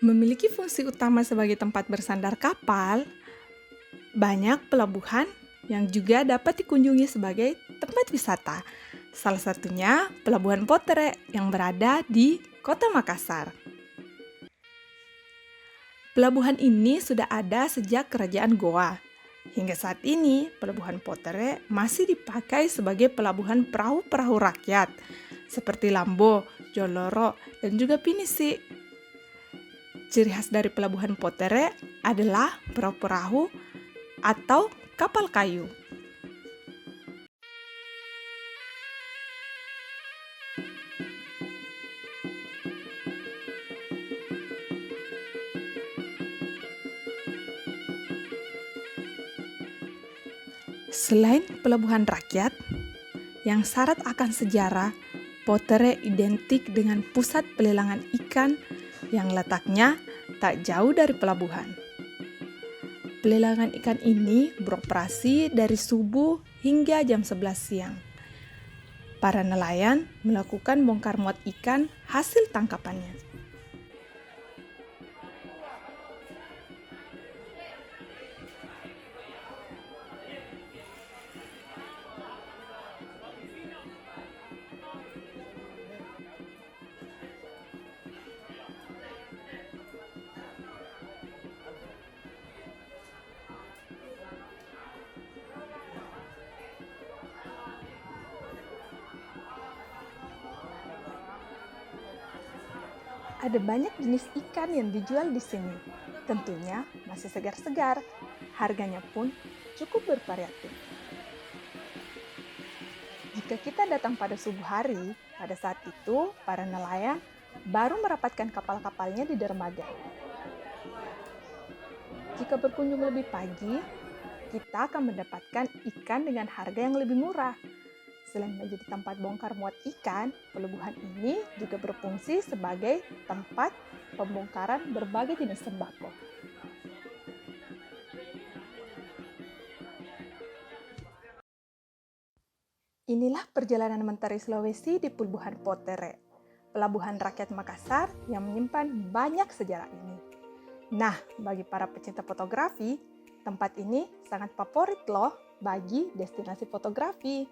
Memiliki fungsi utama sebagai tempat bersandar kapal, banyak pelabuhan yang juga dapat dikunjungi sebagai tempat wisata. Salah satunya Pelabuhan Potere yang berada di Kota Makassar. Pelabuhan ini sudah ada sejak Kerajaan Goa. Hingga saat ini, Pelabuhan Potere masih dipakai sebagai pelabuhan perahu-perahu rakyat seperti Lambo, Joloro, dan juga Pinisi. Ciri khas dari Pelabuhan Potere adalah perahu-perahu atau kapal kayu. Selain pelabuhan rakyat yang syarat akan sejarah, Potere identik dengan pusat pelelangan ikan yang letaknya tak jauh dari pelabuhan. Pelelangan ikan ini beroperasi dari subuh hingga jam 11 siang. Para nelayan melakukan bongkar muat ikan hasil tangkapannya. Ada banyak jenis ikan yang dijual di sini. Tentunya masih segar-segar. Harganya pun cukup bervariatif. Jika kita datang pada subuh hari, pada saat itu para nelayan baru merapatkan kapal-kapalnya di dermaga. Jika berkunjung lebih pagi, kita akan mendapatkan ikan dengan harga yang lebih murah. Selain menjadi tempat bongkar muat ikan, pelabuhan ini juga berfungsi sebagai tempat pembongkaran berbagai jenis sembako. Inilah perjalanan Mentari Sulawesi di Pelabuhan Potere, pelabuhan rakyat Makassar yang menyimpan banyak sejarah ini. Nah, bagi para pecinta fotografi, tempat ini sangat favorit loh bagi destinasi fotografi.